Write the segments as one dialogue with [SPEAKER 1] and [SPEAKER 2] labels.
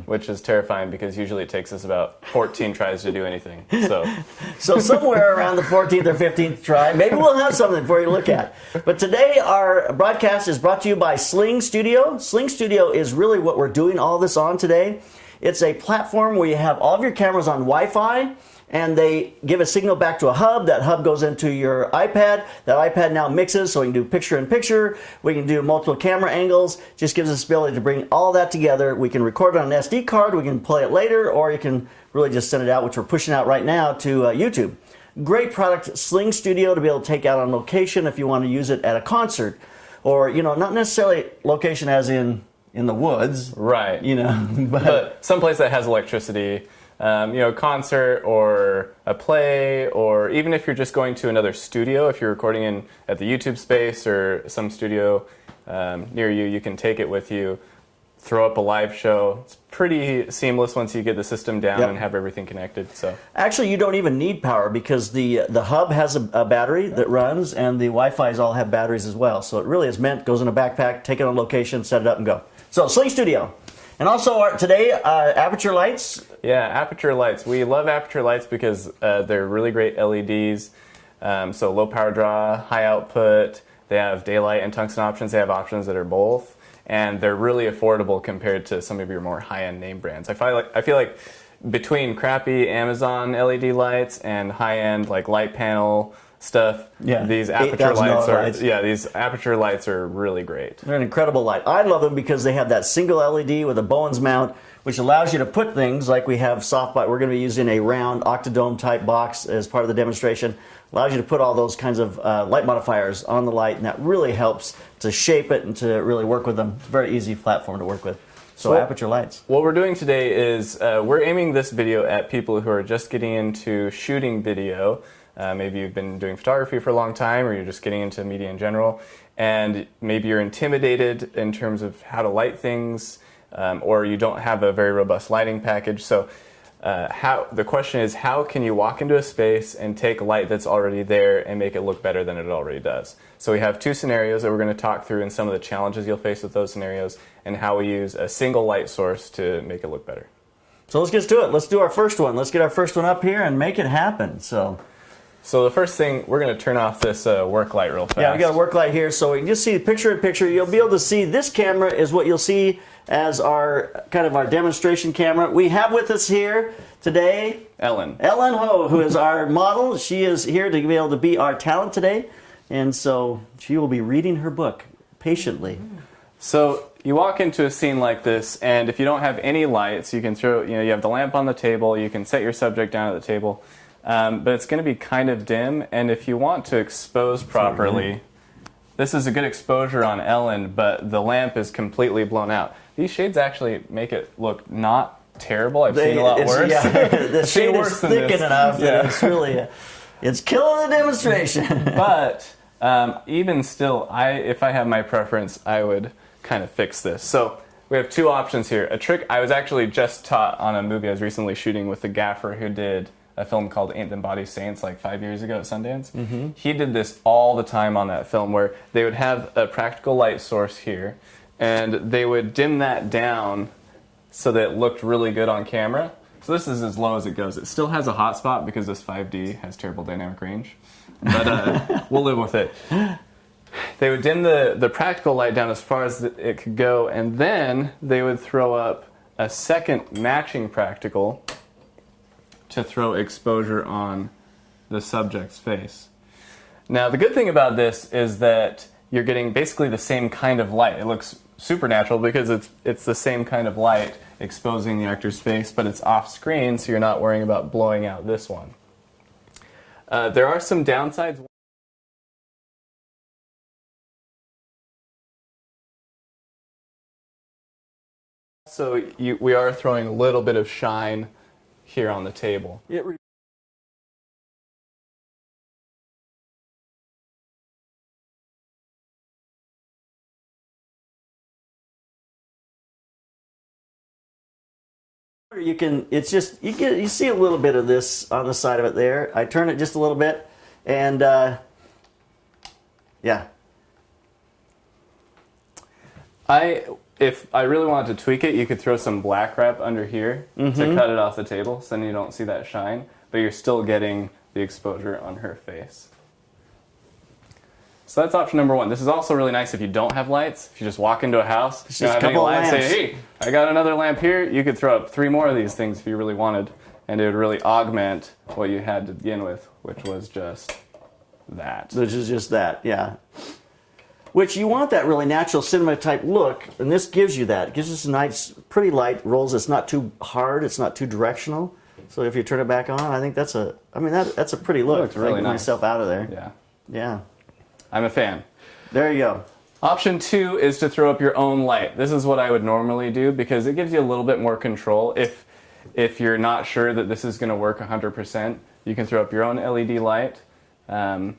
[SPEAKER 1] which is terrifying because usually it takes us about 14 tries to do anything.
[SPEAKER 2] So somewhere around the 14th or 15th try, maybe we'll have something for you to look at. But today our broadcast is brought to you by Sling Studio. Sling Studio is really what we're doing all this on today. It's a platform where you have all of your cameras on Wi-Fi, and they give a signal back to a hub. That hub goes into your iPad. That iPad now mixes, so we can do picture-in-picture. We can do multiple camera angles. Just gives us the ability to bring all that together. We can record it on an SD card. We can play it later, or you can really just send it out, which we're pushing out right now to YouTube. Great product, Sling Studio, to be able to take out on location if you want to use it at a concert, or not necessarily location as in the woods,
[SPEAKER 1] right? But someplace that has electricity. Concert or a play, or even if you're just going to another studio, if you're recording at the YouTube space or some studio near you, you can take it with you, throw up a live show. It's pretty seamless once you get the system down and have everything connected. So
[SPEAKER 2] actually, you don't even need power because the hub has a battery that runs, and the Wi-Fi's all have batteries as well. So it really is meant, goes in a backpack, take it on location, set it up, and go. So Sling Studio. And also today, Aputure lights.
[SPEAKER 1] Yeah, Aputure lights. We love Aputure lights because they're really great LEDs. So low power draw, high output. They have daylight and tungsten options. They have options that are both. And they're really affordable compared to some of your more high-end name brands. I feel like between crappy Amazon LED lights and high-end like light panel stuff, these Aputure lights are really great.
[SPEAKER 2] They're an incredible light. I love them because they have that single LED with a Bowens mount, which allows you to put things like we have softbite. We're going to be using a round octadome type box as part of the demonstration. Allows you to put all those kinds of light modifiers on the light, and that really helps to shape it and to really work with them. It's a very easy platform to work with. So Aputure lights.
[SPEAKER 1] What we're doing today is we're aiming this video at people who are just getting into shooting video. Maybe you've been doing photography for a long time, or you're just getting into media in general, and maybe you're intimidated in terms of how to light things, or you don't have a very robust lighting package. So the question is, how can you walk into a space and take light that's already there and make it look better than it already does? So we have two scenarios that we're going to talk through, and some of the challenges you'll face with those scenarios, and how we use a single light source to make it look better.
[SPEAKER 2] So let's get to it. Let's do our first one. Let's get our first one up here and make it happen.
[SPEAKER 1] So the first thing, we're going to turn off this work light real fast.
[SPEAKER 2] Yeah, we got a work light here, so we can just see picture-in-picture. You'll be able to see this camera is what you'll see as our kind of our demonstration camera. We have with us here today Ellen Ho, who is our model. She is here to be able to be our talent today, and so she will be reading her book patiently.
[SPEAKER 1] So you walk into a scene like this, and if you don't have any lights, you can throw, you have the lamp on the table, you can set your subject down at the table. But it's going to be kind of dim, and if you want to expose properly, this is a good exposure on Ellen, but the lamp is completely blown out. These shades actually make it look not terrible. I've seen a lot worse.
[SPEAKER 2] Yeah, the shade is thick enough that it's really, it's killing the demonstration.
[SPEAKER 1] But even still, if I have my preference, I would kind of fix this. So we have two options here. A trick I was actually just taught on a movie I was recently shooting with the gaffer who did a film called Ain't Them Bodies Saints like 5 years ago at Sundance. Mm-hmm. He did this all the time on that film, where they would have a practical light source here, and they would dim that down so that it looked really good on camera. So this is as low as it goes. It still has a hot spot because this 5D has terrible dynamic range, but we'll live with it. They would dim the practical light down as far as it could go, and then they would throw up a second matching practical to throw exposure on the subject's face. Now, the good thing about this is that you're getting basically the same kind of light. It looks supernatural because it's the same kind of light exposing the actor's face, but it's off screen, so you're not worrying about blowing out this one. There are some downsides. So we are throwing a little bit of shine here on the table.
[SPEAKER 2] You can, it's just, you see a little bit of this on the side of it there. I turn it just a little bit, and yeah.
[SPEAKER 1] if I really wanted to tweak it, you could throw some black wrap under here to cut it off the table, so then you don't see that shine, but you're still getting the exposure on her face. So that's option number one. This is also really nice if you don't have lights. If you just walk into a house, you don't have any lights, say, hey, I got another lamp here. You could throw up 3 more of these things if you really wanted, and it would really augment what you had to begin with, which was just that.
[SPEAKER 2] Which is just that, yeah. Which you want that really natural cinema type look, and this gives you that. It gives us a nice, pretty light rolls. It's not too hard. It's not too directional. So if you turn it back on, I think that's a. I mean, that's a pretty look.
[SPEAKER 1] Looks really nice.
[SPEAKER 2] Myself out of there.
[SPEAKER 1] Yeah.
[SPEAKER 2] Yeah.
[SPEAKER 1] I'm a fan.
[SPEAKER 2] There you go.
[SPEAKER 1] Option 2 is to throw up your own light. This is what I would normally do because it gives you a little bit more control. If you're not sure that this is going to work 100%, you can throw up your own LED light and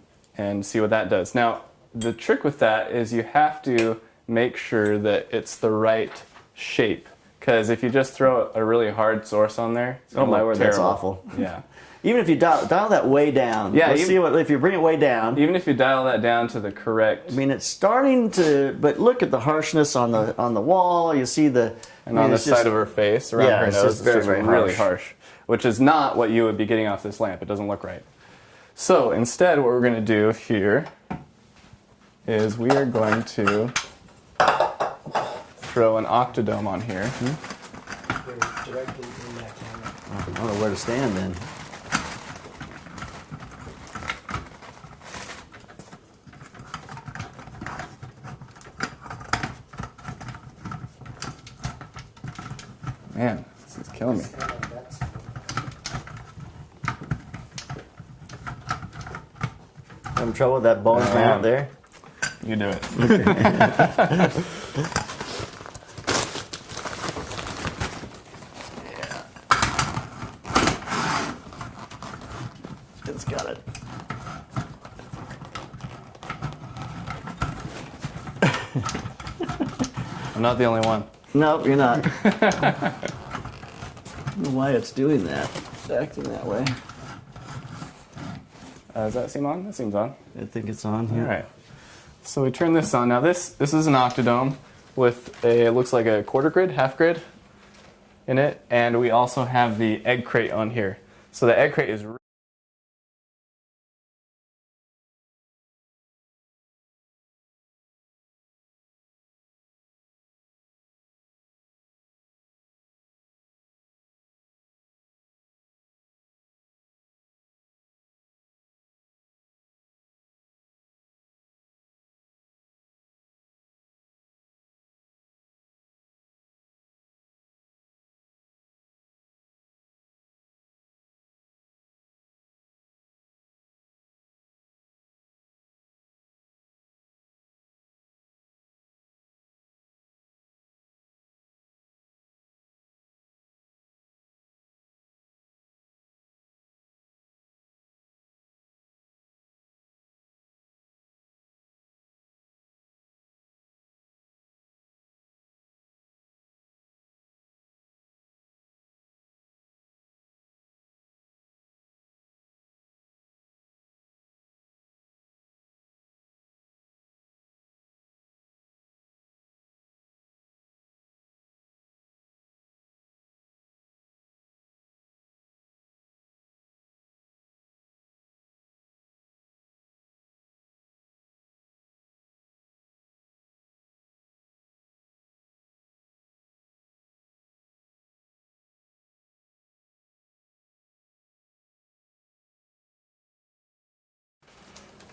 [SPEAKER 1] see what that does. Now, the trick with that is you have to make sure that it's the right shape. Because if you just throw a really hard source on there, it's
[SPEAKER 2] oh my word,
[SPEAKER 1] terrible.
[SPEAKER 2] That's awful.
[SPEAKER 1] Yeah.
[SPEAKER 2] Even if you dial that way down.
[SPEAKER 1] Yeah.
[SPEAKER 2] Let's see what if you bring it way down.
[SPEAKER 1] Even if you dial that down to the correct.
[SPEAKER 2] I mean, it's starting to. But look at the harshness on the wall. You see the.
[SPEAKER 1] And on the side of her face, around her nose, it's just really harsh. Which is not what you would be getting off this lamp. It doesn't look right. So instead, what we're going to do here is we are going to throw an octodome on here.
[SPEAKER 3] Directly in that camera.
[SPEAKER 2] I don't know where to stand then.
[SPEAKER 1] Man, this is killing me.
[SPEAKER 2] Having trouble with that bonus mount there?
[SPEAKER 1] You do it.
[SPEAKER 2] It's got it.
[SPEAKER 1] I'm not the only one.
[SPEAKER 2] Nope, you're not. I don't know why it's doing that. It's acting that way.
[SPEAKER 1] Does that seem on? That seems on.
[SPEAKER 2] I think it's on here.
[SPEAKER 1] All right. So we turn this on. Now this is an octodome with it looks like a quarter grid, half grid in it, and we also have the egg crate on here. So the egg crate is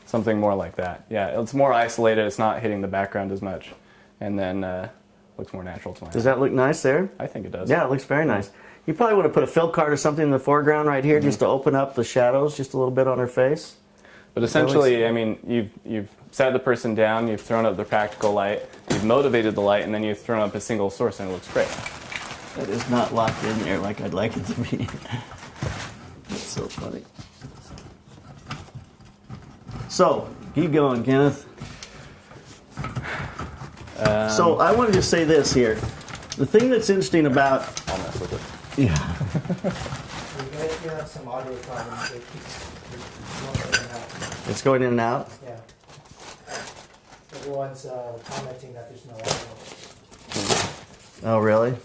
[SPEAKER 1] something more like that. Yeah, it's more isolated. It's not hitting the background as much, and then looks more natural to my eye.
[SPEAKER 2] Does that look nice there?
[SPEAKER 1] I think it does.
[SPEAKER 2] Yeah, it looks very nice. You probably would have put a fill card or something in the foreground right here just to open up the shadows just a little bit on her face.
[SPEAKER 1] But essentially, I mean, you've sat the person down, you've thrown up the practical light, you've motivated the light, and then you've thrown up a single source, and it looks great.
[SPEAKER 2] That is not locked in there like I'd like it to be. That's so funny. So, keep going, Kenneth. So I want to just say this here. The thing that's interesting about...
[SPEAKER 1] I'll mess with it.
[SPEAKER 2] Yeah.
[SPEAKER 3] You have some audio problems. It keeps going in and out.
[SPEAKER 2] It's going in and out?
[SPEAKER 3] Yeah. Everyone's commenting that there's no audio.
[SPEAKER 2] Oh, really?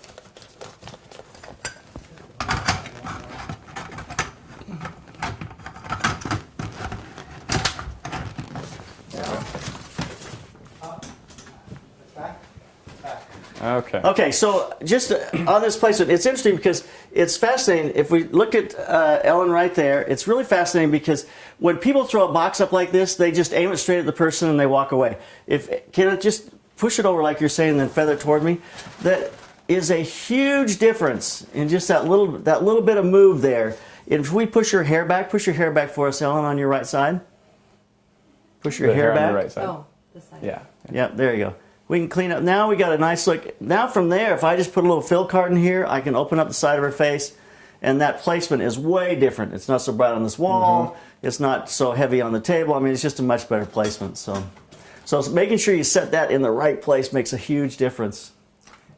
[SPEAKER 1] Okay.
[SPEAKER 2] Okay, so just on this placement, it's interesting because it's fascinating. If we look at Ellen right there, it's really fascinating because when people throw a box up like this, they just aim it straight at the person and they walk away. Can it just push it over like you're saying, and then feather it toward me? That is a huge difference in just that little bit of move there. If we push your hair back for us, Ellen, on your right side. Push your hair back.
[SPEAKER 1] On the right side.
[SPEAKER 4] Oh, this side.
[SPEAKER 1] Yeah.
[SPEAKER 2] Yep, there you go. We can clean up. Now we got a nice look. Now from there, if I just put a little fill carton here, I can open up the side of her face, and that placement is way different. It's not so bright on this wall. It's not so heavy on the table. I mean, it's just a much better placement. So making sure you set that in the right place makes a huge difference.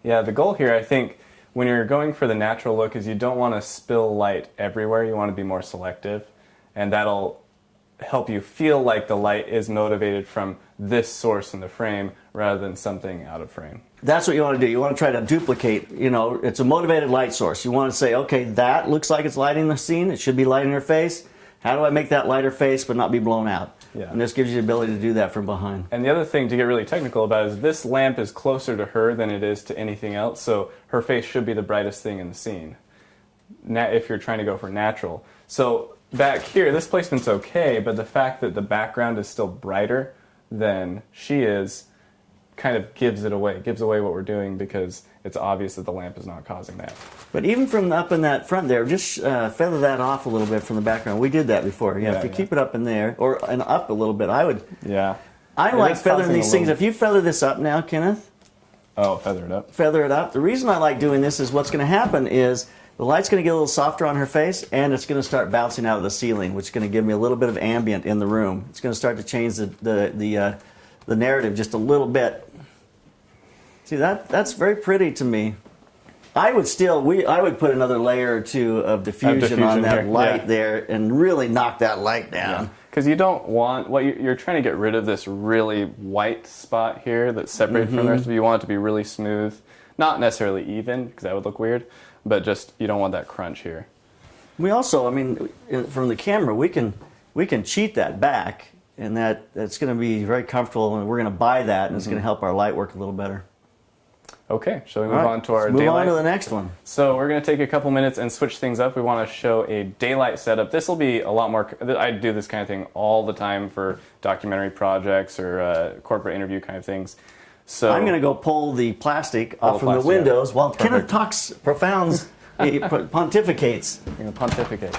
[SPEAKER 1] Yeah, the goal here, I think, when you're going for the natural look is you don't want to spill light everywhere. You want to be more selective, and that'll help you feel like the light is motivated from this source in the frame rather than something out of frame.
[SPEAKER 2] That's what you want to do. You want to try to duplicate, it's a motivated light source. You want to say, okay, that looks like it's lighting the scene. It should be lighting her face. How do I make that light her face but not be blown out?
[SPEAKER 1] Yeah.
[SPEAKER 2] And this gives you the ability to do that from behind.
[SPEAKER 1] And the other thing to get really technical about is this lamp is closer to her than it is to anything else, so her face should be the brightest thing in the scene if you're trying to go for natural. So back here, this placement's okay, but the fact that the background is still brighter than she is kind of gives away what we're doing because it's obvious that the lamp is not causing that.
[SPEAKER 2] But even from up in that front there, just feather that off a little bit from the background. We did that before. Yeah, if you keep it up in there, and up a little bit, I would.
[SPEAKER 1] Yeah.
[SPEAKER 2] I like feathering these things. If you feather this up now, Kenneth.
[SPEAKER 1] Oh, feather it up.
[SPEAKER 2] Feather it up. The reason I like doing this is what's going to happen is the light's going to get a little softer on her face, and it's going to start bouncing out of the ceiling, which is going to give me a little bit of ambient in the room. It's going to start to change the narrative just a little bit. See, that's very pretty to me. I would put another layer or two of diffusion on that light there and really knock that light down.
[SPEAKER 1] Because you don't want, you're trying to get rid of this really white spot here that's separated from the rest of it. You want it to be really smooth. Not necessarily even, because that would look weird, but just you don't want that crunch here.
[SPEAKER 2] We also, from the camera, we can cheat that back, and that's going to be very comfortable, and we're going to buy that, and it's going to help our light work a little better.
[SPEAKER 1] Okay, shall we move on to our
[SPEAKER 2] Let's move
[SPEAKER 1] daylight?
[SPEAKER 2] Move on to the next one.
[SPEAKER 1] So we're going to take a couple minutes and switch things up. We want to show a daylight setup. This will be a lot more, I do this kind of thing all the time for documentary projects or corporate interview kind of things. So
[SPEAKER 2] I'm going to go pull the plastic off from the windows while Kenneth talks, pontificates.
[SPEAKER 1] You're going to pontificate.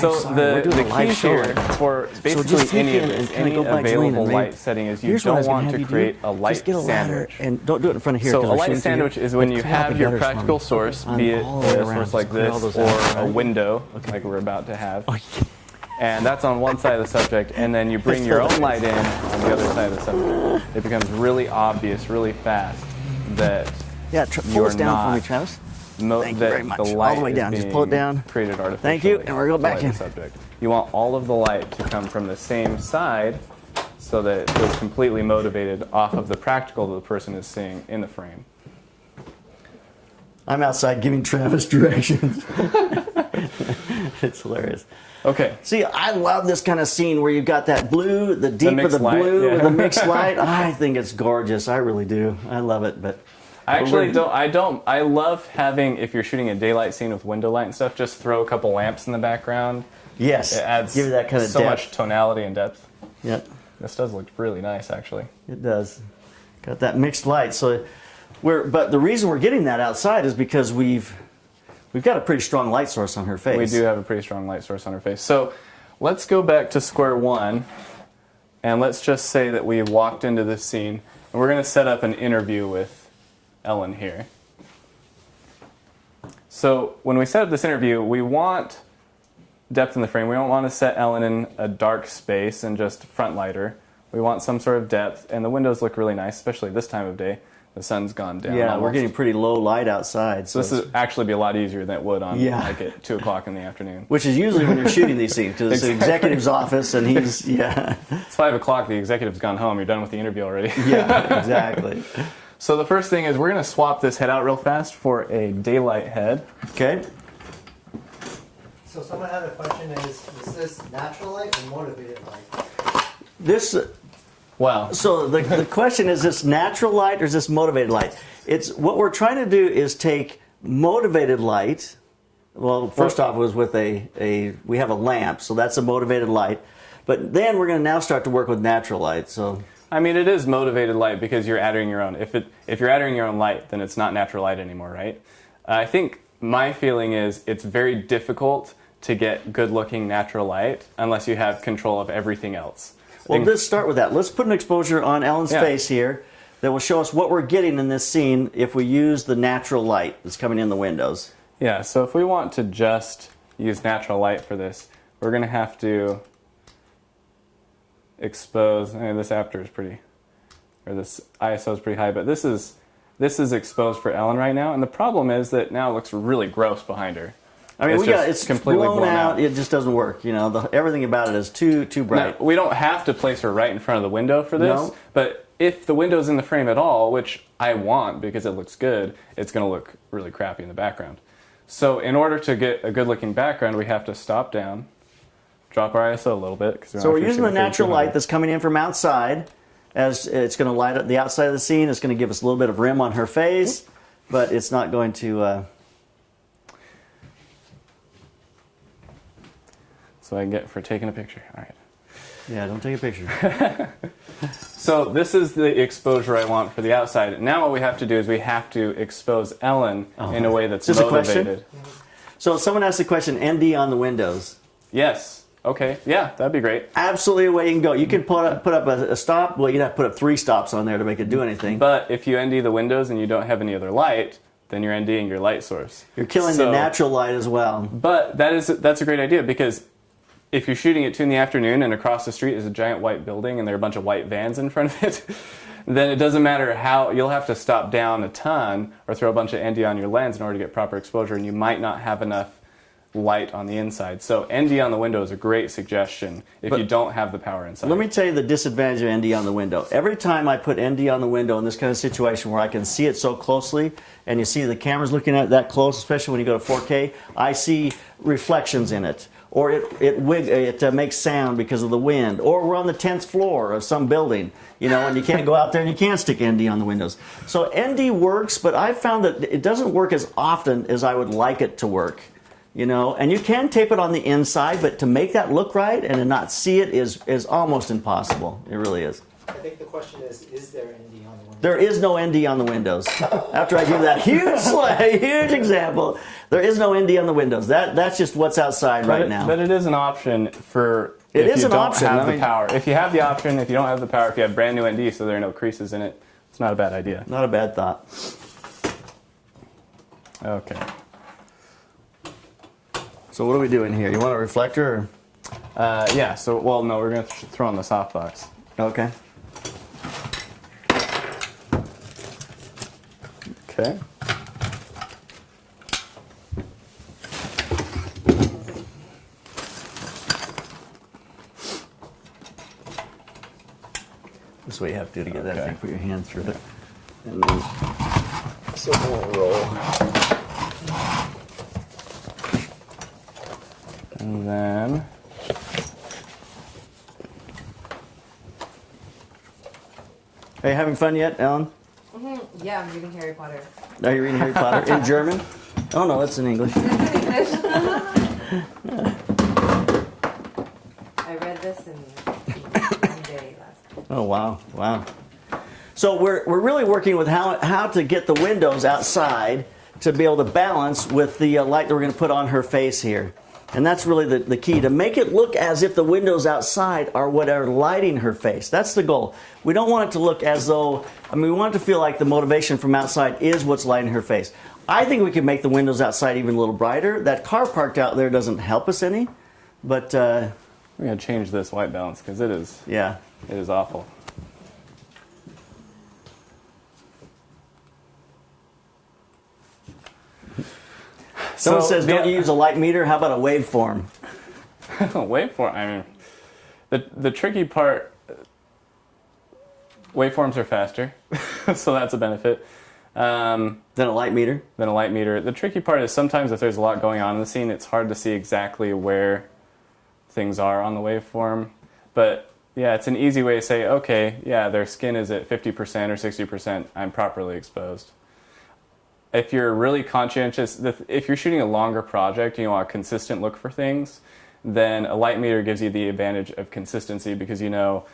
[SPEAKER 2] So
[SPEAKER 1] the key here for basically any of this, any available light setting is you don't want to create a light sandwich.
[SPEAKER 2] And don't do it in front of here.
[SPEAKER 1] So a light sandwich is when you have your practical source, be it a source like this or a window like we're about to have. And that's on one side of the subject, and then you bring your own light in on the other side of the subject. It becomes really obvious, really fast that
[SPEAKER 2] pull this down for me, Travis. Thank you very much. All the way down. Just pull it down.
[SPEAKER 1] Created artificially.
[SPEAKER 2] Thank you, and we're going back in.
[SPEAKER 1] Subject. You want all of the light to come from the same side so that it feels completely motivated off of the practical that the person is seeing in the frame.
[SPEAKER 2] I'm outside giving Travis directions. It's hilarious.
[SPEAKER 1] Okay.
[SPEAKER 2] See, I love this kind of scene where you've got that blue, the deep of the blue, and the mixed light. I think it's gorgeous. I really do. I love it, but...
[SPEAKER 1] I actually don't. I love having, if you're shooting a daylight scene with window light and stuff, just throw a couple lamps in the background.
[SPEAKER 2] Yes.
[SPEAKER 1] It adds
[SPEAKER 2] give that kind of
[SPEAKER 1] so much tonality and depth.
[SPEAKER 2] Yep.
[SPEAKER 1] This does look really nice, actually.
[SPEAKER 2] It does. Got that mixed light. So but the reason we're getting that outside is because we've got a pretty strong light source on her face.
[SPEAKER 1] We do have a pretty strong light source on her face. So let's go back to square one, and let's just say that we walked into this scene, and we're going to set up an interview with Ellen here. So when we set up this interview, we want depth in the frame. We don't want to set Ellen in a dark space and just front light her. We want some sort of depth, and the windows look really nice, especially this time of day. The sun's gone down.
[SPEAKER 2] Yeah,
[SPEAKER 1] almost.
[SPEAKER 2] we're getting pretty low light outside.
[SPEAKER 1] So this would actually be a lot easier than it would on like at 2 o'clock in the afternoon.
[SPEAKER 2] Which is usually when you're shooting these scenes, because it's the executive's office, and it's
[SPEAKER 1] 5 o'clock, the executive's gone home. You're done with the interview already.
[SPEAKER 2] Yeah, exactly.
[SPEAKER 1] So the first thing is we're going to swap this head out real fast for a daylight head.
[SPEAKER 2] Okay.
[SPEAKER 3] So someone had a question: is this natural light or motivated light?
[SPEAKER 2] This.
[SPEAKER 1] Wow.
[SPEAKER 2] So the question is this natural light or is this motivated light? It's what we're trying to do is take motivated light. Well, first off, it was with we have a lamp, so that's a motivated light. But then we're going to now start to work with natural light. So
[SPEAKER 1] I mean, it is motivated light because you're adding your own. If you're adding your own light, then it's not natural light anymore, right? I think my feeling is it's very difficult to get good-looking natural light unless you have control of everything else.
[SPEAKER 2] well, let's start with that. Let's put an exposure on Ellen's face here that will show us what we're getting in this scene if we use the natural light that's coming in the windows.
[SPEAKER 1] Yeah, so if we want to just use natural light for this, we're going to have to expose. I mean, this Aputure is pretty, or this ISO is pretty high, but this is exposed for Ellen right now, and the problem is that now it looks really gross behind her.
[SPEAKER 2] I mean, it's
[SPEAKER 1] completely
[SPEAKER 2] blown out. It just doesn't work. You know, everything about it is too bright.
[SPEAKER 1] Now, we don't have to place her right in front of the window for this, but if the window's in the frame at all, which I want because it looks good, it's going to look really crappy in the background. So in order to get a good-looking background, we have to stop down, drop our ISO a little bit.
[SPEAKER 2] So we're using the natural light that's coming in from outside, as it's going to light up the outside of the scene. It's going to give us a little bit of rim on her face, but it's not going to...
[SPEAKER 1] So I can get for taking a picture. All right.
[SPEAKER 2] Yeah, don't take a picture.
[SPEAKER 1] So this is the exposure I want for the outside. Now what we have to do is we have to expose Ellen in a way that's motivated.
[SPEAKER 2] So someone asked the question, ND on the windows.
[SPEAKER 1] Yes. Okay. Yeah, that'd be great.
[SPEAKER 2] Absolutely a way you can go. You can put up a stop. Well, you'd have to put up 3 stops on there to make it do anything.
[SPEAKER 1] But if you ND the windows and you don't have any other light, then you're NDing your light source.
[SPEAKER 2] You're killing the natural light as well.
[SPEAKER 1] But that's a great idea because if you're shooting at 2 in the afternoon and across the street is a giant white building and there are a bunch of white vans in front of it, then it doesn't matter how, you'll have to stop down a ton or throw a bunch of ND on your lens in order to get proper exposure, and you might not have enough light on the inside. So ND on the window is a great suggestion if you don't have the power inside.
[SPEAKER 2] Let me tell you the disadvantage of ND on the window. Every time I put ND on the window in this kind of situation where I can see it so closely, and you see the camera's looking at it that close, especially when you go to 4K, I see reflections in it. Or it makes sound because of the wind. Or we're on the 10th floor of some building, you know, and you can't go out there and you can't stick ND on the windows. So ND works, but I've found that it doesn't work as often as I would like it to work. You know, and you can tape it on the inside, but to make that look right and to not see it is almost impossible. It really is.
[SPEAKER 3] I think the question is there ND on the windows?
[SPEAKER 2] There is no ND on the windows. After I give that huge example, there is no ND on the windows. That's just what's outside right now.
[SPEAKER 1] But it is an option for
[SPEAKER 2] it
[SPEAKER 1] if
[SPEAKER 2] is
[SPEAKER 1] you
[SPEAKER 2] an
[SPEAKER 1] don't
[SPEAKER 2] option.
[SPEAKER 1] have the power. If you have the option, if you don't have the power, if you have brand new ND so there are no creases in it, it's not a bad idea.
[SPEAKER 2] Not a bad thought.
[SPEAKER 1] Okay.
[SPEAKER 2] So what are we doing here? You want a reflector? Or?
[SPEAKER 1] Yeah, so, well, no, we're going to throw in the softbox.
[SPEAKER 2] Okay.
[SPEAKER 1] Okay.
[SPEAKER 2] This is what you have to do to get that thing. Put your hand through it. And then, so we'll roll.
[SPEAKER 1] And then...
[SPEAKER 2] Are you having fun yet, Ellen?
[SPEAKER 4] Mm-hmm. Yeah, I'm reading Harry Potter.
[SPEAKER 2] Are you reading Harry Potter in German? Oh no, it's in English.
[SPEAKER 4] It's in English. I read this in one day last week.
[SPEAKER 2] Oh wow. So we're really working with how to get the windows outside to be able to balance with the light that we're going to put on her face here. And that's really the key, to make it look as if the windows outside are what are lighting her face. That's the goal. We don't want it to look as though, we want it to feel like the motivation from outside is what's lighting her face. I think we could make the windows outside even a little brighter. That car parked out there doesn't help us any, but...
[SPEAKER 1] we're going to change this white balance because it is awful.
[SPEAKER 2] Someone says, don't you use a light meter? How about a waveform?
[SPEAKER 1] Waveform, I mean, the tricky part, Waveforms are faster, so that's a benefit.
[SPEAKER 2] Then a light meter.
[SPEAKER 1] The tricky part is sometimes if there's a lot going on in the scene, it's hard to see exactly where things are on the waveform. But yeah, it's an easy way to say, okay, yeah, their skin is at 50% or 60%, I'm properly exposed. If you're really conscientious, if you're shooting a longer project, you want a consistent look for things, then a light meter gives you the advantage of consistency because you know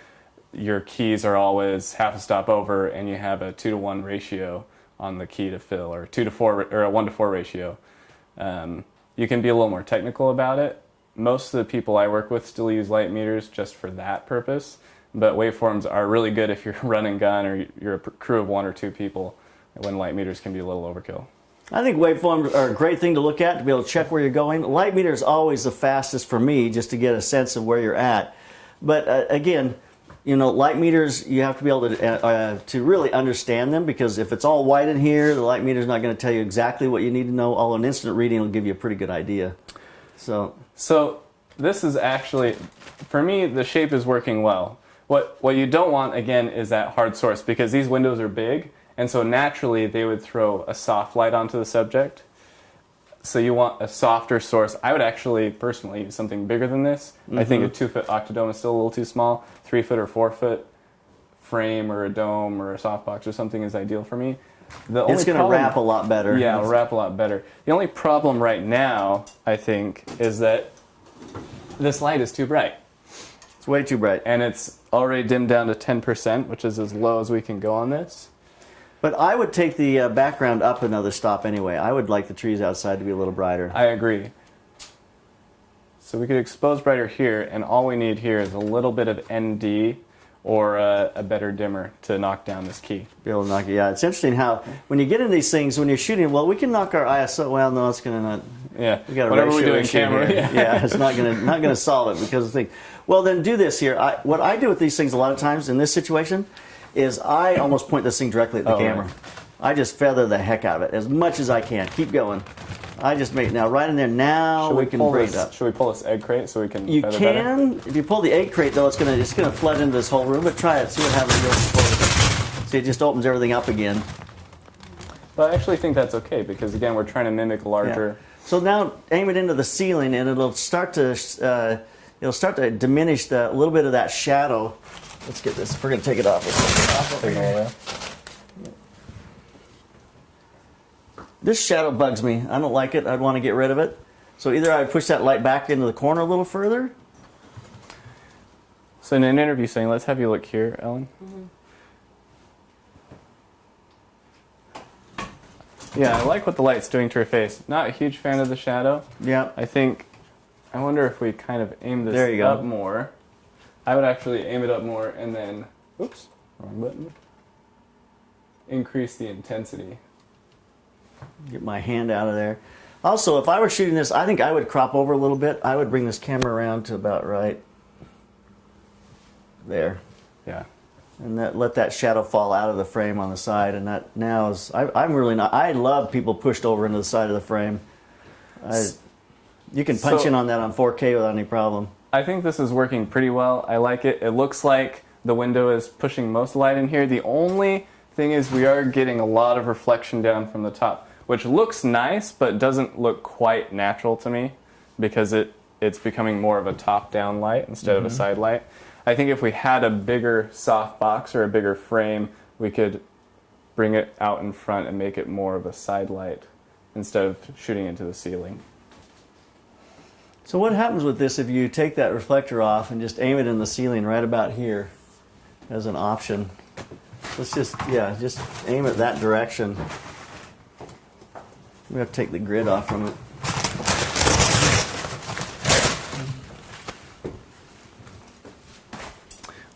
[SPEAKER 1] your keys are always half a stop over and you have a 2-to-1 ratio on the key to fill, or 2-to-4 or a 1-to-4 ratio. You can be a little more technical about it. Most of the people I work with still use light meters just for that purpose, but waveforms are really good if you're run and gun or you're a crew of 1 or 2 people, when light meters can be a little overkill.
[SPEAKER 2] I think waveforms are a great thing to look at to be able to check where you're going. Light meter is always the fastest for me just to get a sense of where you're at. But again, you know, light meters, you have to be able to really understand them, because if it's all white in here, the light meter is not going to tell you exactly what you need to know, although an instant reading will give you a pretty good idea. So this is actually, for me, the shape is working well. What you don't want, again, is that hard source, because these windows are big, and so naturally they would throw a soft light onto the subject. So you want a softer source. I would actually personally use something bigger than this. I think a 2-foot octodome is still a little too small. 3-foot or 4-foot frame or a dome or a softbox or something is ideal for me. It's going to wrap a lot better.
[SPEAKER 1] Yeah, it'll wrap a lot better. The only problem right now, I think, is that this light is too bright.
[SPEAKER 2] It's way too bright.
[SPEAKER 1] And it's already dimmed down to 10%, which is as low as we can go on this.
[SPEAKER 2] But I would take the background up another stop anyway. I would like the trees outside to be a little brighter.
[SPEAKER 1] I agree. So we could expose brighter here, and all we need here is a little bit of ND or a better dimmer to knock down this key.
[SPEAKER 2] Be able to knock it. Yeah, it's interesting how when you get into these things, when you're shooting, well, we can knock our ISO. Well, no, it's going to not.
[SPEAKER 1] Yeah,
[SPEAKER 2] we got a
[SPEAKER 1] whatever we
[SPEAKER 2] ratio
[SPEAKER 1] do in
[SPEAKER 2] issue
[SPEAKER 1] camera.
[SPEAKER 2] Here. Yeah, it's not going to solve it because of the thing. Well, then do this here. What I do with these things a lot of times in this situation is I almost point this thing directly at the camera.
[SPEAKER 1] Right.
[SPEAKER 2] I just feather the heck out of it as much as I can. Keep going. I just make now right in there. Now we can bring it up.
[SPEAKER 1] Should we pull this egg crate so we can?
[SPEAKER 2] You
[SPEAKER 1] feather
[SPEAKER 2] can.
[SPEAKER 1] Better?
[SPEAKER 2] If you pull the egg crate though, it's gonna flood into this whole room. But try it. See what happens. See, it just opens everything up again.
[SPEAKER 1] But I actually think that's okay because again, we're trying to mimic a larger.
[SPEAKER 2] Yeah. So now aim it into the ceiling, and it'll start to diminish a little bit of that shadow. Let's get this. If we're gonna take it off, let's take it off. This shadow bugs me. I don't like it. I'd want to get rid of it. So either I push that light back into the corner a little further.
[SPEAKER 1] So in an interview saying, let's have you look here, Ellen. Yeah, I like what the light's doing to her face. Not a huge fan of the shadow.
[SPEAKER 2] Yeah.
[SPEAKER 1] I wonder if we kind of aim this up more. I would actually aim it up more and then, oops, wrong button. Increase the intensity.
[SPEAKER 2] Get my hand out of there. Also, if I were shooting this, I think I would crop over a little bit. I would bring this camera around to about right there.
[SPEAKER 1] Yeah.
[SPEAKER 2] And let that shadow fall out of the frame on the side. And that now is, I'm really not, I love people pushed over into the side of the frame. You can punch in on that on 4K without any problem.
[SPEAKER 1] I think this is working pretty well. I like it. It looks like the window is pushing most light in here. The only thing is we are getting a lot of reflection down from the top, which looks nice, but doesn't look quite natural to me because it's becoming more of a top-down light instead of a side light. I think if we had a bigger soft box or a bigger frame, we could bring it out in front and make it more of a side light instead of shooting into the ceiling.
[SPEAKER 2] So what happens with this if you take that reflector off and just aim it in the ceiling right about here as an option? Let's just aim it that direction. We have to take the grid off from it.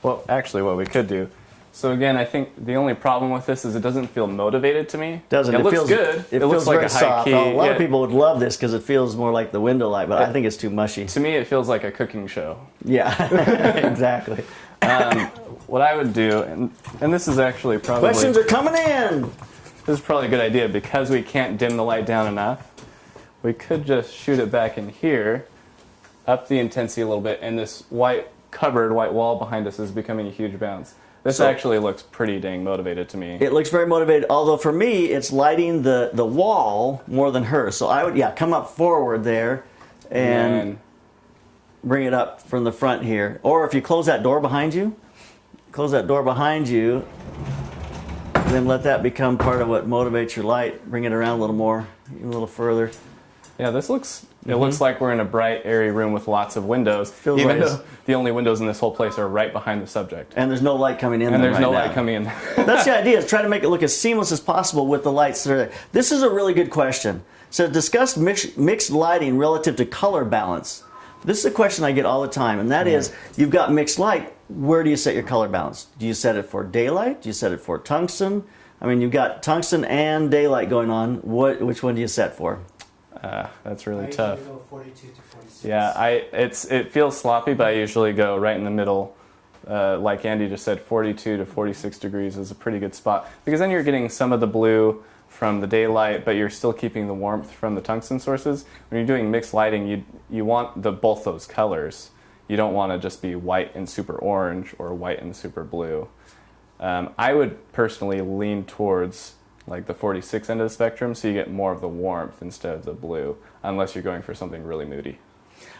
[SPEAKER 1] Well, actually what we could do, so again, I think the only problem with this is it doesn't feel motivated to me.
[SPEAKER 2] Doesn't.
[SPEAKER 1] It looks
[SPEAKER 2] feels
[SPEAKER 1] good.
[SPEAKER 2] It
[SPEAKER 1] looks
[SPEAKER 2] feels
[SPEAKER 1] like
[SPEAKER 2] very
[SPEAKER 1] a high
[SPEAKER 2] soft.
[SPEAKER 1] key.
[SPEAKER 2] A lot of people would love this because it feels more like the window light, but I think it's too mushy.
[SPEAKER 1] To me, it feels like a cooking show.
[SPEAKER 2] Yeah, exactly.
[SPEAKER 1] What I would do, and this is actually probably...
[SPEAKER 2] Questions are coming in!
[SPEAKER 1] This is probably a good idea because we can't dim the light down enough. We could just shoot it back in here, up the intensity a little bit, and this white wall behind us is becoming a huge bounce. This
[SPEAKER 2] So-
[SPEAKER 1] actually looks pretty dang motivated to me.
[SPEAKER 2] It looks very motivated, although for me, it's lighting the wall more than her. So I would, come up forward there and bring it up from the front here. Or if you close that door behind you, then let that become part of what motivates your light. Bring it around a little more, a little further.
[SPEAKER 1] Yeah, this looks. It looks like we're in a bright, airy room with lots of windows.
[SPEAKER 2] Feels
[SPEAKER 1] even
[SPEAKER 2] like
[SPEAKER 1] though the only windows in this whole place are right behind the subject.
[SPEAKER 2] And there's no light coming in.
[SPEAKER 1] And
[SPEAKER 2] there
[SPEAKER 1] there's no
[SPEAKER 2] right
[SPEAKER 1] light
[SPEAKER 2] now.
[SPEAKER 1] coming in.
[SPEAKER 2] That's the idea, is try to make it look as seamless as possible with the lights that are there. This is a really good question. So discuss mixed lighting relative to color balance. This is a question I get all the time, and that is, you've got mixed light, where do you set your color balance? Do you set it for daylight? Do you set it for tungsten? I mean, you've got tungsten and daylight going on. Which one do you set for?
[SPEAKER 1] That's really
[SPEAKER 3] I
[SPEAKER 1] tough.
[SPEAKER 3] usually go 42 to 46.
[SPEAKER 1] Yeah, it feels sloppy, but I usually go right in the middle. Like Andy just said, 42 to 46 degrees is a pretty good spot, because then you're getting some of the blue from the daylight, but you're still keeping the warmth from the tungsten sources. When you're doing mixed lighting, you want both those colors. You don't want to just be white and super orange or white and super blue. I would personally lean towards like the 46 end of the spectrum, so you get more of the warmth instead of the blue, unless you're going for something really moody.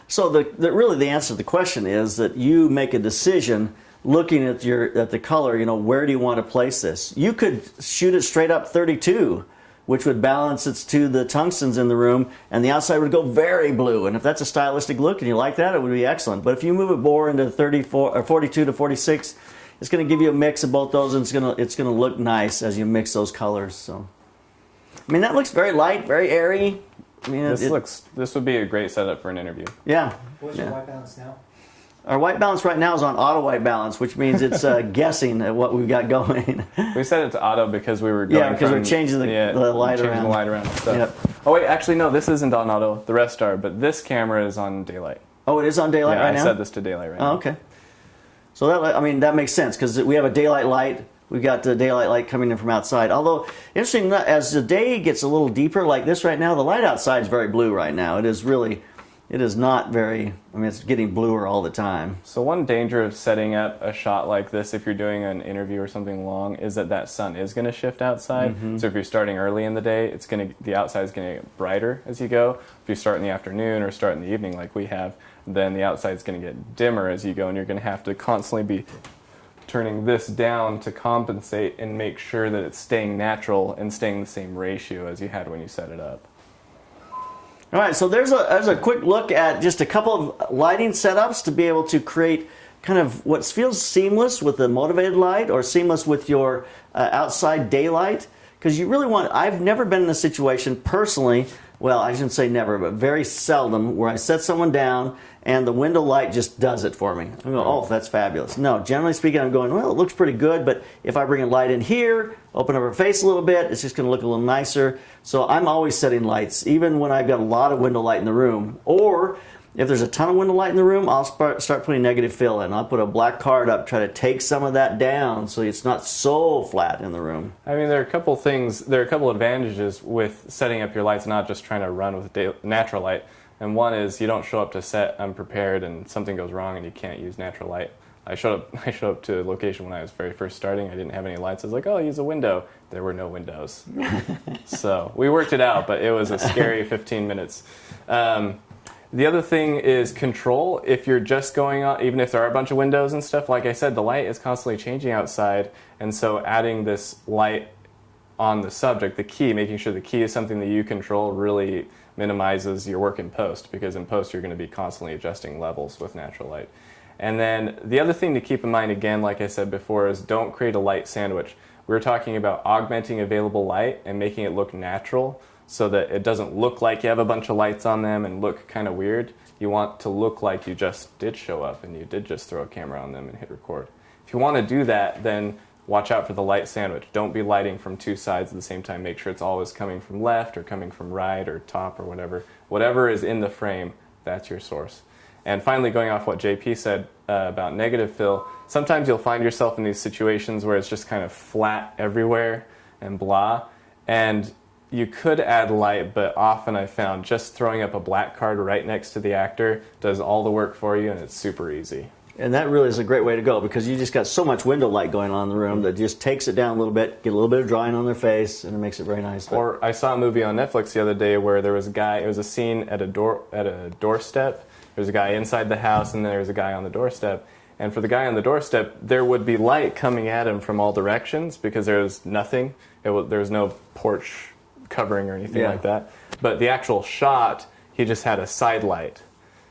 [SPEAKER 2] So really the answer to the question is that you make a decision looking at the color. Where do you want to place this? You could shoot it straight up 32, which would balance it to the tungstens in the room, and the outside would go very blue. And if that's a stylistic look and you like that, it would be excellent. But if you move it more into 34 or 42 to 46, it's going to give you a mix of both those, and it's going to look nice as you mix those colors. So, I mean, that looks very light, very airy. I mean,
[SPEAKER 1] this would be a great setup for an interview.
[SPEAKER 2] Yeah.
[SPEAKER 3] What's your white balance now?
[SPEAKER 2] Our white balance right now is on auto white balance, which means it's guessing at what we've got going.
[SPEAKER 1] We set it to auto because we were going
[SPEAKER 2] we're changing the light around.
[SPEAKER 1] The light around. So.
[SPEAKER 2] Yep.
[SPEAKER 1] Oh wait, actually no, this isn't on auto. The rest are, but this camera is on daylight.
[SPEAKER 2] Oh, it is on daylight right now?
[SPEAKER 1] I set this to daylight right now.
[SPEAKER 2] Oh, okay. So that makes sense, because we have a daylight light. We've got the daylight light coming in from outside. Although, interesting, as the day gets a little deeper like this right now, the light outside is very blue right now. It is not very, it's getting bluer all the time.
[SPEAKER 1] So one danger of setting up a shot like this, if you're doing an interview or something long, is that sun is going to shift outside. Mm-hmm. So if you're starting early in the day, the outside is going to get brighter as you go. If you start in the afternoon or start in the evening like we have, then the outside is going to get dimmer as you go, and you're going to have to constantly be turning this down to compensate and make sure that it's staying natural and staying the same ratio as you had when you set it up.
[SPEAKER 2] All right, so there's a quick look at just a couple of lighting setups to be able to create kind of what feels seamless with the motivated light, or seamless with your outside daylight. Because you really I've never been in a situation personally, well, I shouldn't say never, but very seldom, where I set someone down and the window light just does it for me. I go, oh, that's fabulous. No, generally speaking, I'm going, well, it looks pretty good, but if I bring a light in here, open up her face a little bit, it's just going to look a little nicer. So I'm always setting lights, even when I've got a lot of window light in the room. Or if there's a ton of window light in the room, I'll start putting negative fill in. I'll put a black card up, try to take some of that down so it's not so flat in the room.
[SPEAKER 1] I mean, there are a couple advantages with setting up your lights, not just trying to run with natural light. And one is you don't show up to set unprepared and something goes wrong and you can't use natural light. I showed up to a location when I was very first starting. I didn't have any lights. I was like, oh, I'll use a window. There were no windows. So we worked it out, but it was a scary 15 minutes. The other thing is control. If you're just going on, even if there are a bunch of windows and stuff, like I said, the light is constantly changing outside. And so adding this light on the subject, the key, making sure the key is something that you control, really minimizes your work in post, because in post you're going to be constantly adjusting levels with natural light. And then the other thing to keep in mind, again, like I said before, is don't create a light sandwich. We're talking about augmenting available light and making it look natural so that it doesn't look like you have a bunch of lights on them and look kind of weird. You want to look like you just did show up and you did just throw a camera on them and hit record. If you want to do that, then watch out for the light sandwich. Don't be lighting from two sides at the same time. Make sure it's always coming from left or coming from right or top or whatever. Whatever is in the frame, that's your source. And finally, going off what JP said about negative fill, sometimes you'll find yourself in these situations where it's just kind of flat everywhere and blah. And you could add light, but often I found just throwing up a black card right next to the actor does all the work for you, and it's super easy.
[SPEAKER 2] And that really is a great way to go because you just got so much window light going on in the room that just takes it down a little bit, get a little bit of drawing on their face, and it makes it very nice.
[SPEAKER 1] Or I saw a movie on Netflix the other day where there was a guy. It was a scene at a doorstep. There's a guy inside the house, and then there's a guy on the doorstep. And for the guy on the doorstep, there would be light coming at him from all directions because there was nothing. There was no porch covering or anything like that. But the actual shot, he just had a side light.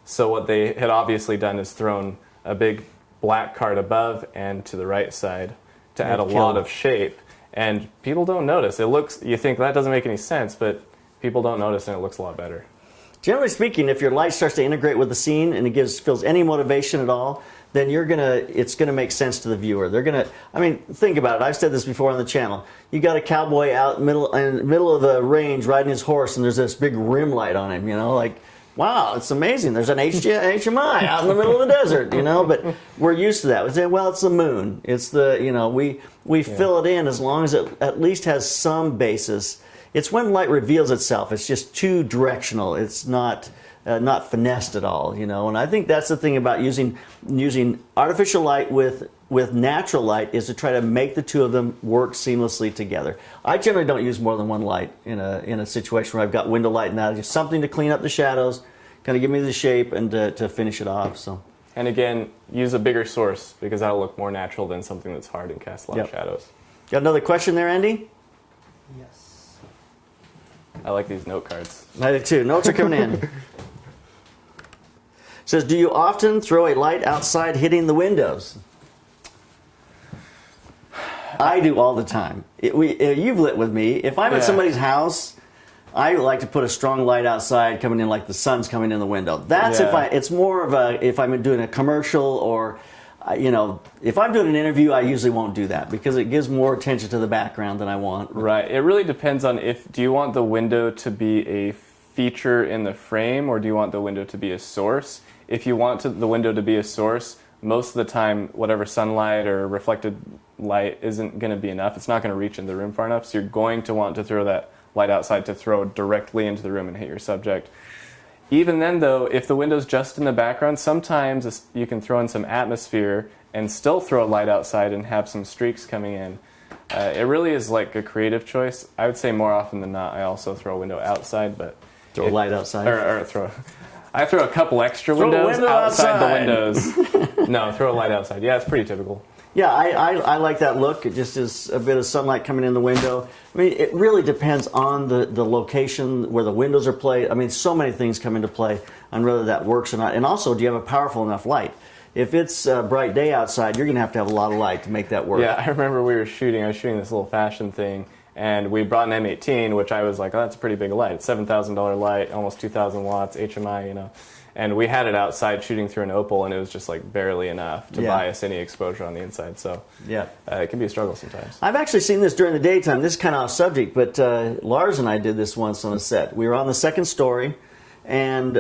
[SPEAKER 1] So what they had obviously done is thrown a big black card above and to the right side to add a lot of shape. And people don't notice. It looks, you think that doesn't make any sense, but people don't notice and it looks a lot better.
[SPEAKER 2] Generally speaking, if your light starts to integrate with the scene and it feels any motivation at all, then it's gonna make sense to the viewer. I mean, think about it. I've said this before on the channel. You got a cowboy out in the middle of the range riding his horse, and there's this big rim light on him. Like, wow, it's amazing. There's an HDMI out in the middle of the desert. But we're used to that. We say, well, it's the moon. It's we fill it in as long as it at least has some basis. It's when light reveals itself. It's just too directional. It's not finessed at all, And I think that's the thing about using artificial light with natural light is to try to make the two of them work seamlessly together. I generally don't use more than one light in a situation where I've got window light and that. Just something to clean up the shadows, kind of give me the shape and to finish it off. So.
[SPEAKER 1] And again, use a bigger source because that'll look more natural than something that's hard and casts a lot of shadows.
[SPEAKER 2] Got another question there, Andy?
[SPEAKER 3] Yes.
[SPEAKER 1] I like these note cards.
[SPEAKER 2] I do too. Notes are coming in. Says, do you often throw a light outside hitting the windows? I do all the time. You've lit with me. If I'm at somebody's house, I like to put a strong light outside coming in, like the sun's coming in the window. That's it's more of if I'm doing a commercial or, if I'm doing an interview, I usually won't do that because it gives more attention to the background than I want.
[SPEAKER 1] Right. It really depends on do you want the window to be a feature in the frame or do you want the window to be a source? If you want the window to be a source, most of the time, whatever sunlight or reflected light isn't going to be enough. It's not going to reach in the room far enough, so you're going to want to throw that light outside to throw directly into the room and hit your subject. Even then, though, if the window's just in the background, sometimes you can throw in some atmosphere and still throw a light outside and have some streaks coming in. It really is like a creative choice. I would say more often than not, I also throw a window outside, but...
[SPEAKER 2] Throw a light outside?
[SPEAKER 1] I throw a couple extra windows outside the windows. No, throw a light outside. Yeah, it's pretty typical.
[SPEAKER 2] Yeah, I like that look. It just is a bit of sunlight coming in the window. I mean, it really depends on the location where the windows are placed. I mean, so many things come into play on whether that works or not. And also, do you have a powerful enough light? If it's a bright day outside, you're going to have a lot of light to make that work.
[SPEAKER 1] Yeah, I remember I was shooting this little fashion thing, and we brought an M18, which I was like, oh, that's a pretty big light. It's $7,000 light, almost 2,000 watts, HMI, And we had it outside shooting through an opal, and it was just like barely enough to buy us any exposure on the inside. So it can be a struggle sometimes.
[SPEAKER 2] I've actually seen this during the daytime. This is kind of off subject, but Lars and I did this once on a set. We were on the second story, and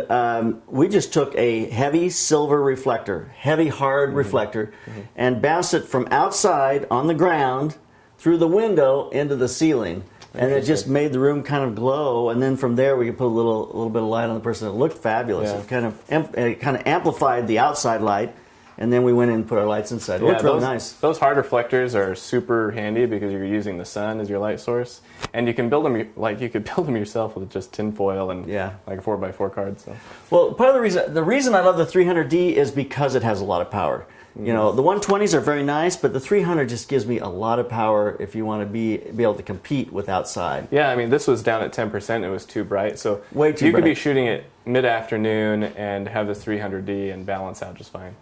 [SPEAKER 2] we just took a heavy silver reflector, heavy hard reflector, and bounced it from outside on the ground through the window into the ceiling. And it just made the room kind of glow, and then from there we could put a little bit of light on the person. It looked fabulous.
[SPEAKER 1] Yeah.
[SPEAKER 2] It kind of amplified the outside light, and then we went in and put our lights inside. It looked really nice.
[SPEAKER 1] Those hard reflectors are super handy because you're using the sun as your light source, and you can build them you could build them yourself with just tin foil and like a 4x4 card. So.
[SPEAKER 2] Well, part of the reason I love the 300D is because it has a lot of power. The 120s are very nice, but the 300 just gives me a lot of power if you want to be able to compete with outside.
[SPEAKER 1] Yeah, I mean, this was down at 10%. It was too bright. So
[SPEAKER 2] way too bright.
[SPEAKER 1] Could be shooting it mid-afternoon and have this 300D and balance out just fine.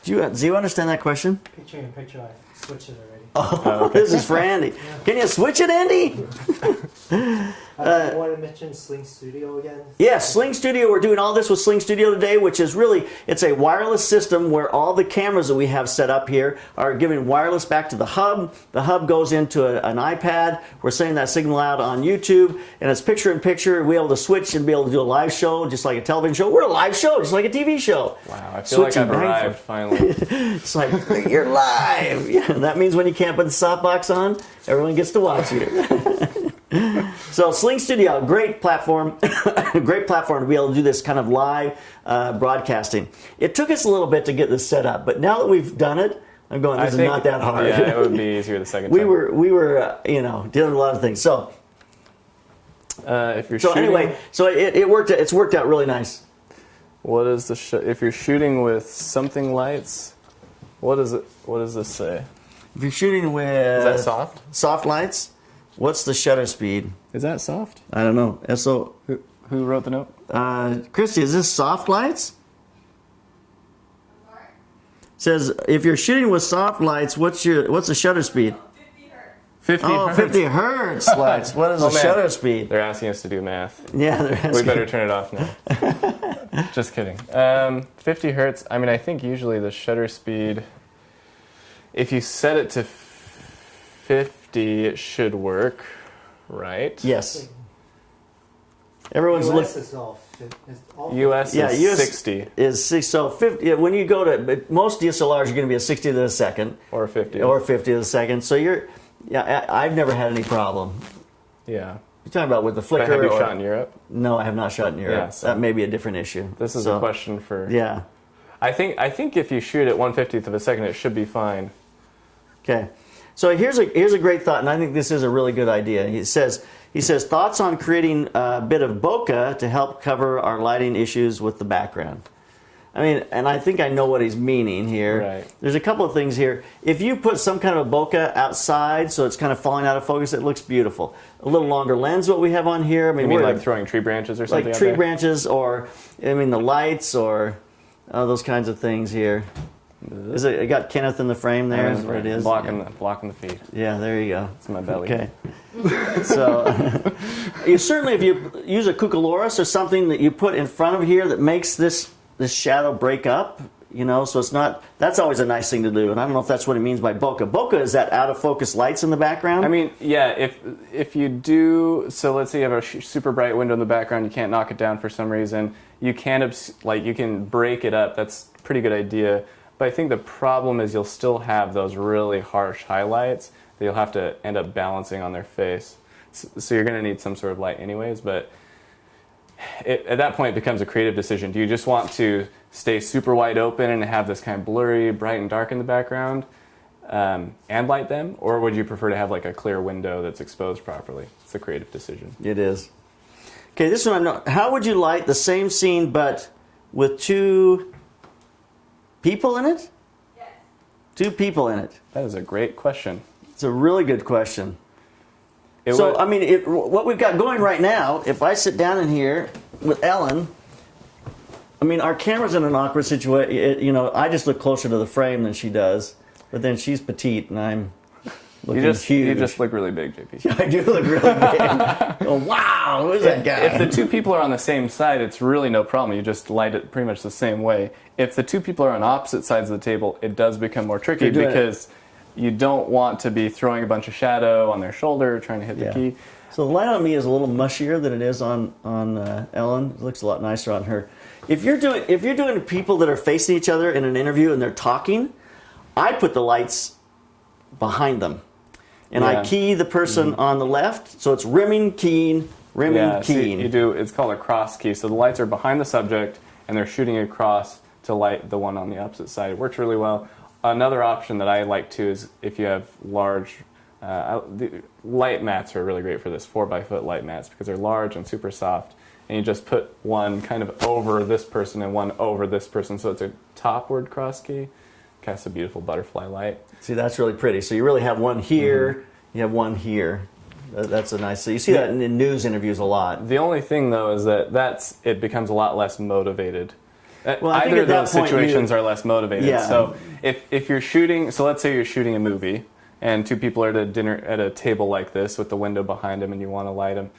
[SPEAKER 2] Do you understand that question?
[SPEAKER 3] Picture in picture, I switched it already.
[SPEAKER 2] Oh, okay. This is for Andy. Yeah. Can you switch it, Andy?
[SPEAKER 3] I want to mention Sling Studio again.
[SPEAKER 2] Yes, Sling Studio. We're doing all this with Sling Studio today, which is really, it's a wireless system where all the cameras that we have set up here are giving wireless back to the hub. The hub goes into an iPad. We're sending that signal out on YouTube, and it's picture in picture. We're able to switch and be able to do a live show, just like a television show. We're a live show, just like a TV show.
[SPEAKER 1] Wow, I feel like I've arrived finally.
[SPEAKER 2] It's like, you're live. Yeah, that means when you can't put the softbox on, everyone gets to watch you. So Sling Studio, great platform, great platform to be able to do this kind of live broadcasting. It took us a little bit to get this set up, but now that we've done it, I'm going, this is not that hard.
[SPEAKER 1] Yeah, it would be easier the second
[SPEAKER 2] we
[SPEAKER 1] time.
[SPEAKER 2] We were dealing with a lot of things. So
[SPEAKER 1] if you're
[SPEAKER 2] so
[SPEAKER 1] shooting,
[SPEAKER 2] anyway, so it worked. It's worked out really nice.
[SPEAKER 1] what is the if you're shooting with something lights? What is it? What does this say?
[SPEAKER 2] If you're shooting with
[SPEAKER 1] Is that soft?
[SPEAKER 2] soft lights, what's the shutter speed?
[SPEAKER 1] Is that soft?
[SPEAKER 2] I don't know. So,
[SPEAKER 1] Who wrote the note?
[SPEAKER 2] Christy, is this soft lights? Says if you're shooting with soft lights, what's the shutter speed?
[SPEAKER 1] 50
[SPEAKER 2] Oh,
[SPEAKER 1] hertz.
[SPEAKER 2] 50 hertz lights. What is the
[SPEAKER 1] man.
[SPEAKER 2] shutter speed?
[SPEAKER 1] They're asking us to do math.
[SPEAKER 2] Yeah, they're
[SPEAKER 1] We
[SPEAKER 2] asking.
[SPEAKER 1] better turn it off now. Just kidding. 50 hertz. I mean, I think usually the shutter speed, if you set it to 50, it should work, right?
[SPEAKER 2] Yes. Everyone's
[SPEAKER 3] US
[SPEAKER 2] looking.
[SPEAKER 3] is all. It's all
[SPEAKER 1] US
[SPEAKER 2] Yeah,
[SPEAKER 1] is
[SPEAKER 2] US
[SPEAKER 1] 60
[SPEAKER 2] is 6, so 50. Yeah, when you go to most DSLRs, you're going to be a 60 to the second
[SPEAKER 1] or 50.
[SPEAKER 2] or 50 to the second. So I've never had any problem.
[SPEAKER 1] Yeah.
[SPEAKER 2] You're talking about with the
[SPEAKER 1] But
[SPEAKER 2] flicker.
[SPEAKER 1] have you
[SPEAKER 2] or-
[SPEAKER 1] shot in Europe?
[SPEAKER 2] No, I have not shot in Europe.
[SPEAKER 1] Yeah, so-
[SPEAKER 2] that may be a different issue.
[SPEAKER 1] This is
[SPEAKER 2] So,
[SPEAKER 1] a question for...
[SPEAKER 2] Yeah.
[SPEAKER 1] I think if you shoot at 1/50th of a second, it should be fine.
[SPEAKER 2] Okay. So here's a great thought, and I think this is a really good idea. He says thoughts on creating a bit of bokeh to help cover our lighting issues with the background. I mean, and I think I know what he's meaning here.
[SPEAKER 1] Right.
[SPEAKER 2] There's a couple of things here. If you put some kind of a bokeh outside, so it's kind of falling out of focus, it looks beautiful. A little longer lens, what we have on here. I mean,
[SPEAKER 1] You mean
[SPEAKER 2] we're
[SPEAKER 1] like throwing tree branches or something
[SPEAKER 2] like
[SPEAKER 1] out
[SPEAKER 2] tree
[SPEAKER 1] there?
[SPEAKER 2] branches, or I mean the lights, or those kinds of things here. Is it got Kenneth in the frame there? Is where it is?
[SPEAKER 1] Blocking,
[SPEAKER 2] Yeah.
[SPEAKER 1] blocking the feed.
[SPEAKER 2] Yeah, there you go.
[SPEAKER 1] It's my belly.
[SPEAKER 2] Okay. So, you certainly, if you use a cucaloris or something that you put in front of here that makes this shadow break up, so it's not. That's always a nice thing to do. And I don't know if that's what he means by bokeh. Bokeh is that out of focus lights in the background.
[SPEAKER 1] I mean, yeah. If you do, so let's say you have a super bright window in the background, you can't knock it down for some reason. You can you can break it up. That's a pretty good idea. But I think the problem is you'll still have those really harsh highlights that you'll have to end up balancing on their face. So you're going to need some sort of light anyways, but at that point it becomes a creative decision. Do you just want to stay super wide open and have this kind of blurry, bright and dark in the background and light them? Or would you prefer to have like a clear window that's exposed properly? It's a creative decision.
[SPEAKER 2] It is. Okay, this one I know. How would you light the same scene but with two people in it?
[SPEAKER 4] Yes.
[SPEAKER 2] 2 people in it.
[SPEAKER 1] That is a great question.
[SPEAKER 2] It's a really good question.
[SPEAKER 1] It
[SPEAKER 2] So,
[SPEAKER 1] would-
[SPEAKER 2] I mean, what we've got going right now, if I sit down in here with Ellen, I mean, our camera's in an awkward situation. I just look closer to the frame than she does, but then she's petite and I'm looking huge.
[SPEAKER 1] you just look really big, JP.
[SPEAKER 2] I do look really big. Oh, wow, who's that guy?
[SPEAKER 1] If the 2 people are on the same side, it's really no problem. You just light it pretty much the same way. If the 2 people are on opposite sides of the table, it does become more tricky
[SPEAKER 2] You're doing
[SPEAKER 1] because you don't want to be throwing a bunch of shadow on their shoulder, trying to hit the key.
[SPEAKER 2] So the light on me is a little mushier than it is on Ellen. It looks a lot nicer on her. If you're doing people that are facing each other in an interview and they're talking, I put the lights behind them. And I key the person on the left, so it's rimming, keying, rimming, keying.
[SPEAKER 1] So you do. It's called a cross key. So the lights are behind the subject, and they're shooting across to light the one on the opposite side. It works really well. Another option that I like too is if you have large the light mats are really great for this 4x4 light mats because they're large and super soft, and you just put one kind of over this person and one over this person, so it's a topward cross key. Casts a beautiful butterfly light.
[SPEAKER 2] See, that's really pretty. So you really have one here, you have one here. That's a nice. So you see that in news interviews a lot.
[SPEAKER 1] The only thing though is that it becomes a lot less motivated.
[SPEAKER 2] Well, I think
[SPEAKER 1] Either
[SPEAKER 2] at
[SPEAKER 1] of
[SPEAKER 2] that
[SPEAKER 1] those
[SPEAKER 2] point
[SPEAKER 1] situations are less motivated.
[SPEAKER 2] Yeah.
[SPEAKER 1] So if you're shooting, so let's say you're shooting a movie and 2 people are at a table like this with the window behind them and you want to light them,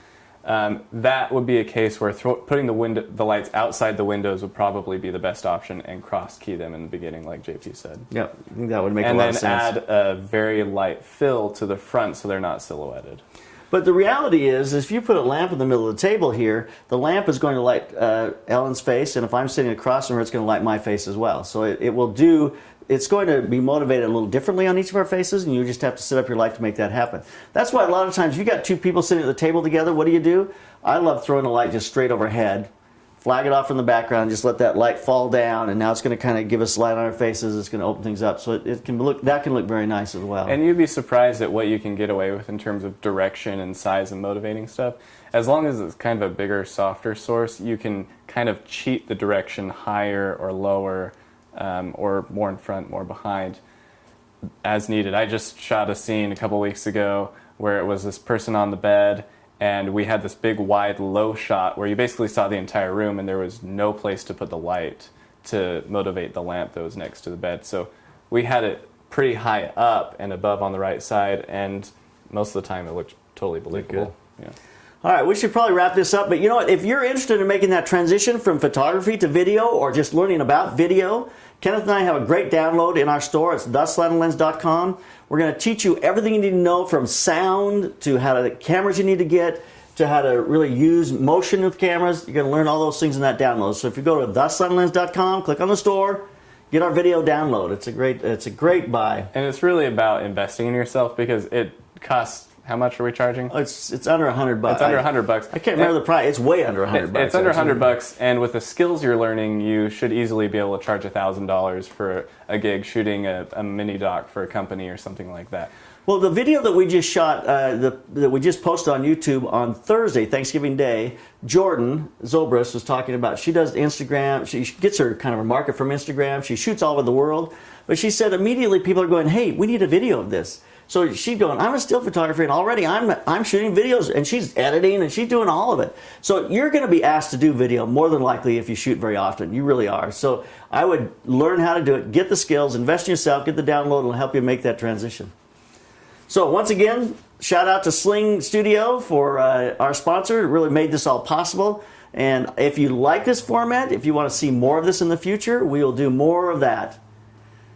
[SPEAKER 1] that would be a case where putting the lights outside the windows would probably be the best option and cross key them in the beginning, like JP said.
[SPEAKER 2] Yep, I think that would make a
[SPEAKER 1] And
[SPEAKER 2] lot
[SPEAKER 1] then
[SPEAKER 2] of sense.
[SPEAKER 1] add a very light fill to the front so they're not silhouetted.
[SPEAKER 2] But the reality is if you put a lamp in the middle of the table here, the lamp is going to light Ellen's face, and if I'm sitting across from her, it's going to light my face as well. So it will do, it's going to be motivated a little differently on each of our faces, and you just have to set up your light to make that happen. That's why a lot of times, if you got two people sitting at the table together, what do? I love throwing the light just straight overhead, flag it off from the background, just let that light fall down, and now it's going to kind of give us light on our faces. It's going to open things up, so it can look, that can look very nice as well.
[SPEAKER 1] And you'd be surprised at what you can get away with in terms of direction and size and motivating stuff. As long as it's kind of a bigger, softer source, you can kind of cheat the direction higher or lower, or more in front, more behind, as needed. I just shot a scene a couple weeks ago where it was this person on the bed, and we had this big wide low shot where you basically saw the entire room and there was no place to put the light to motivate the lamp that was next to the bed. So we had it pretty high up and above on the right side, and most of the time it looked totally believable. Yeah.
[SPEAKER 2] All right, we should probably wrap this up, but you know what? If you're interested in making that transition from photography to video, or just learning about video, Kenneth and I have a great download in our store. It's theslantlens.com. We're going to teach you everything you need to know, from sound to how to cameras you need to get, to how to really use motion with cameras. You're going to learn all those things in that download. So if you go to theslantlens.com, click on the store, get our video download. It's a great buy.
[SPEAKER 1] And it's really about investing in yourself, because it costs, how much are we charging?
[SPEAKER 2] It's under $100.
[SPEAKER 1] It's under $100.
[SPEAKER 2] I can't remember the price. It's way under $100.
[SPEAKER 1] It's under $100, and with the skills you're learning, you should easily be able to charge $1,000 for a gig shooting a mini doc for a company or something like that.
[SPEAKER 2] Well, the video that we just shot, that we just posted on YouTube on Thursday, Thanksgiving Day, Jordan Zobris was talking about. She does Instagram. She gets her kind of a market from Instagram. She shoots all over the world. But she said immediately people are going, hey, we need a video of this. So she's going, I'm a still photographer, and already I'm shooting videos, and she's editing, and she's doing all of it. So you're going to be asked to do video more than likely if you shoot very often. You really are. So I would learn how to do it, get the skills, invest in yourself, get the download, and it'll help you make that transition. So once again, shout out to Sling Studio for our sponsor. It really made this all possible. And if you like this format, if you want to see more of this in the future, we will do more of that.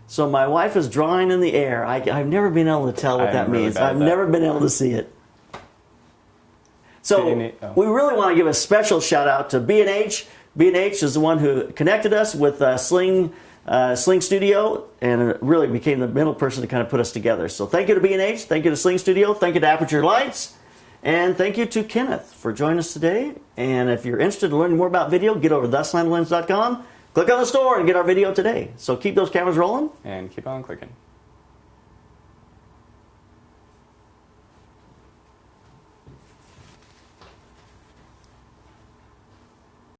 [SPEAKER 2] So my wife is drawing in the air. I've never been able to tell what that means. I've never been able to see it. So we really want to give a special shout out to B&H. B&H is the one who connected us with Sling Studio, and really became the middle person to kind of put us together. So thank you to B&H, thank you to Sling Studio, thank you to Aputure Lights, and thank you to Kenneth for joining us today. And if you're interested in learning more about video, get over to theslantlens.com, click on the store, and get our video today. So keep those cameras rolling.
[SPEAKER 1] And keep on clicking.